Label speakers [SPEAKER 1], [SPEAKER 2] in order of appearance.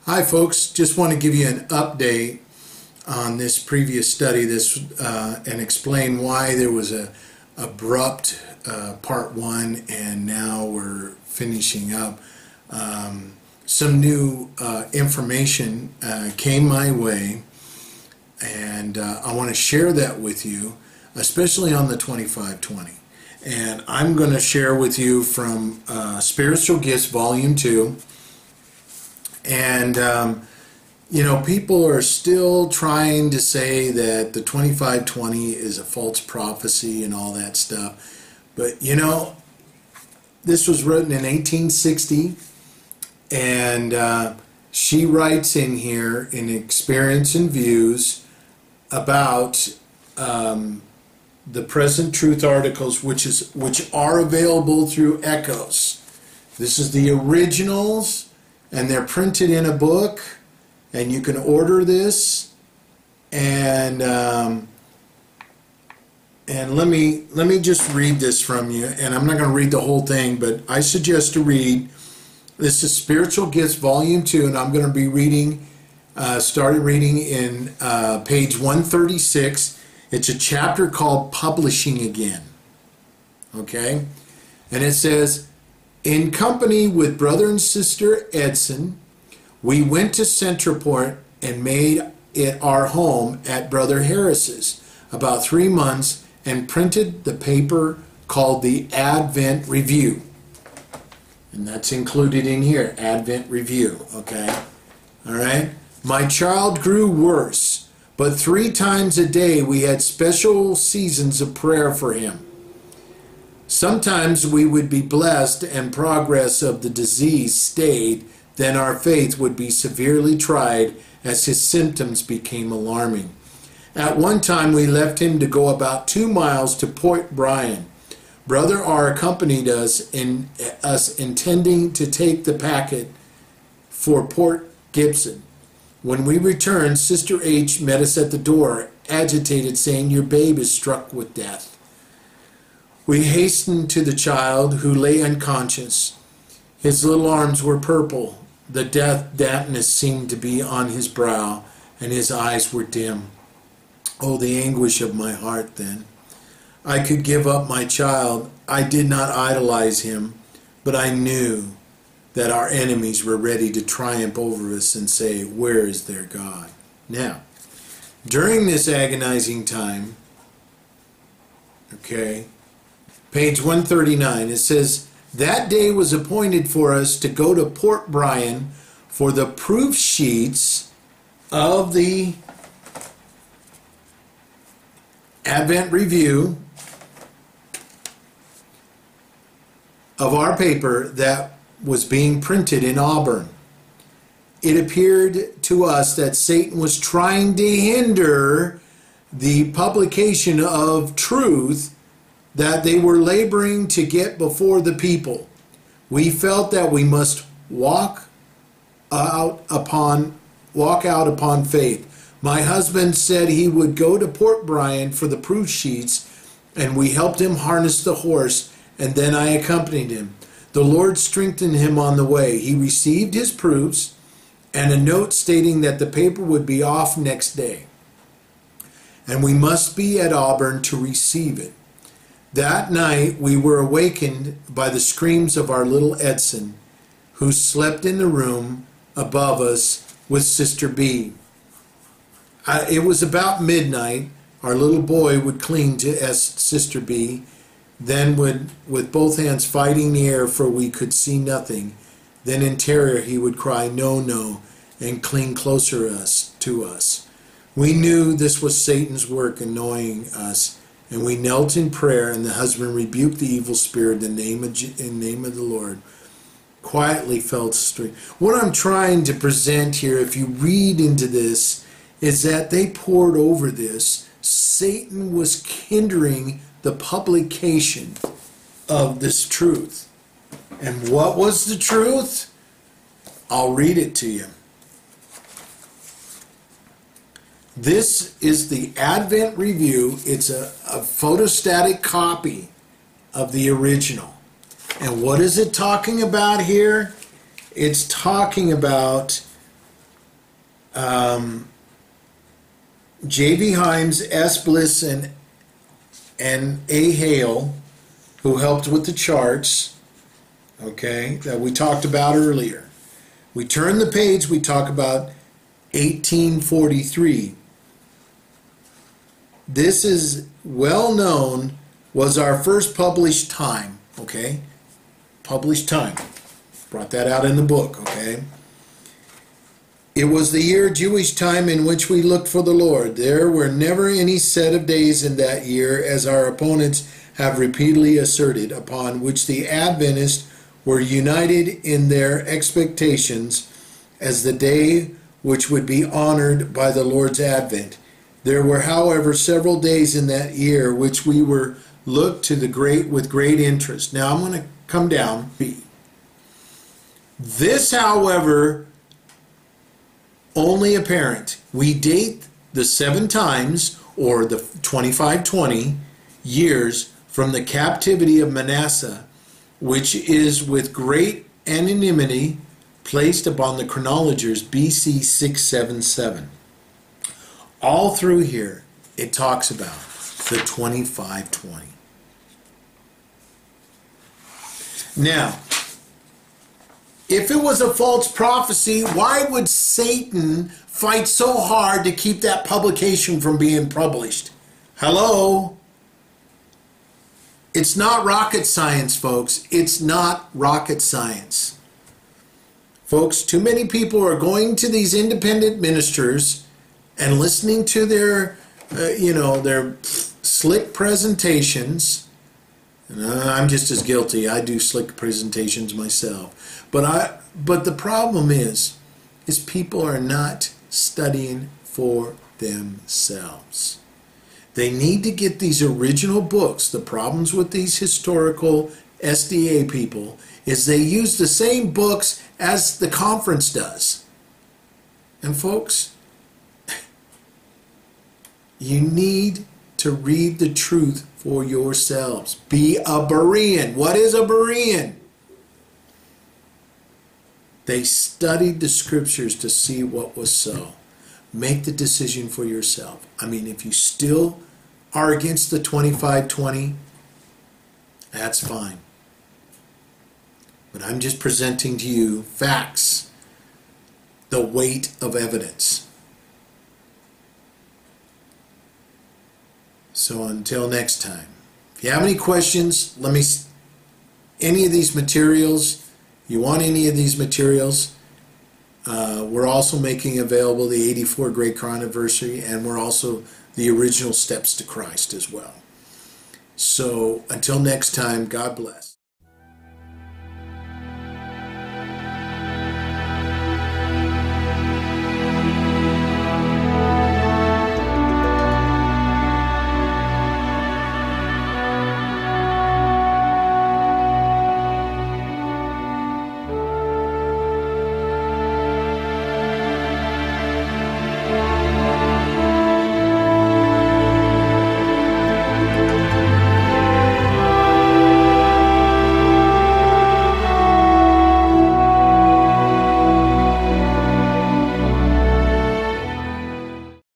[SPEAKER 1] Hi folks, just want to give you an update on this previous study and explain why there was a abrupt part one and now we're finishing up. Some new information came my way, and I want to share that with you, especially on the 2520. And I'm going to share with you from Spiritual Gifts Volume 2. And, you know, people are still trying to say that the 2520 is a false prophecy and all that stuff. But, you know, this was written in 1860, and she writes in here in Experience and Views about the present truth articles, which are available through Echoes. This is the originals, and they're printed in a book, and you can order this. And let me just read this from you, and I'm not going to read the whole thing, but I suggest to read. This is Spiritual Gifts Volume 2, and I'm going to be reading, started reading in page 136. It's a chapter called Publishing Again. Okay? And it says, in company with brother and sister Edson, we went to Centreport and made it our home at Brother Harris's about 3 months and printed the paper called the Advent Review. And that's included in here, Advent Review, okay? All right? My child grew worse, but 3 times a day we had special seasons of prayer for him. Sometimes we would be blessed and progress of the disease stayed, then our faith would be severely tried as his symptoms became alarming. At one time we left him to go about 2 miles to Port Bryan. Brother R accompanied us intending to take the packet for Port Gibson. When we returned, Sister H met us at the door, agitated, saying, "Your babe is struck with death." We hastened to the child, who lay unconscious. His little arms were purple. The death dampness seemed to be on his brow, and his eyes were dim. Oh, the anguish of my heart then. I could give up my child. I did not idolize him, but I knew that our enemies were ready to triumph over us and say, "Where is their God?" Now, during this agonizing time, okay, page 139, it says, that day was appointed for us to go to Port Bryan for the proof sheets of the Advent Review of our paper that was being printed in Auburn. It appeared to us that Satan was trying to hinder the publication of truth that they were laboring to get before the people. We felt that we must walk out upon faith. My husband said he would go to Port Bryan for the proof sheets, and we helped him harness the horse, and then I accompanied him. The Lord strengthened him on the way. He received his proofs and a note stating that the paper would be off next day, and we must be at Auburn to receive it. That night we were awakened by the screams of our little Edson, who slept in the room above us with Sister B. It was about midnight. Our little boy would cling to Sister B, then would, with both hands fighting the air, for we could see nothing. Then in terror he would cry, "No, no," and cling closer to us. We knew this was Satan's work annoying us, and we knelt in prayer, and the husband rebuked the evil spirit in the name of the Lord. Quietly fell asleep. What I'm trying to present here, if you read into this, is that they poured over this. Satan was hindering the publication of this truth. And what was the truth? I'll read it to you. This is the Advent Review. It's a photostatic copy of the original. And what is it talking about here? It's talking about J.B. Himes, S. Bliss, and A. Hale, who helped with the charts, okay, that we talked about earlier. We turn the page, we talk about 1843. This is well known, was our first published time, okay? Published time. Brought that out in the book, okay? It was the year Jewish time in which we looked for the Lord. There were never any set of days in that year, as our opponents have repeatedly asserted, upon which the Adventists were united in their expectations as the day which would be honored by the Lord's advent. There were, however, several days in that year which we were looked to with great interest. Now I'm going to come down. This, however, only apparent. We date the 7 times, or the 2520 years, from the captivity of Manasseh, which is with great anonymity placed upon the chronologers BC 677. All through here, it talks about the 2520. Now, if it was a false prophecy, why would Satan fight so hard to keep that publication from being published? Hello? It's not rocket science, folks. It's not rocket science. Folks, too many people are going to these independent ministers and listening to their, their slick presentations. And I'm just as guilty. I do slick presentations myself. But the problem is people are not studying for themselves. They need to get these original books. The problems with these historical SDA people is they use the same books as the conference does. And folks, you need to read the truth for yourselves. Be a Berean. What is a Berean? They studied the scriptures to see what was so. Make the decision for yourself. I mean, if you still are against the 2520, that's fine. But I'm just presenting to you facts, the weight of evidence. So until next time, if you have any questions, any of these materials, you want any of these materials, we're also making available the 84 Great Chronoversary, and we're also the original Steps to Christ as well. So until next time, God bless.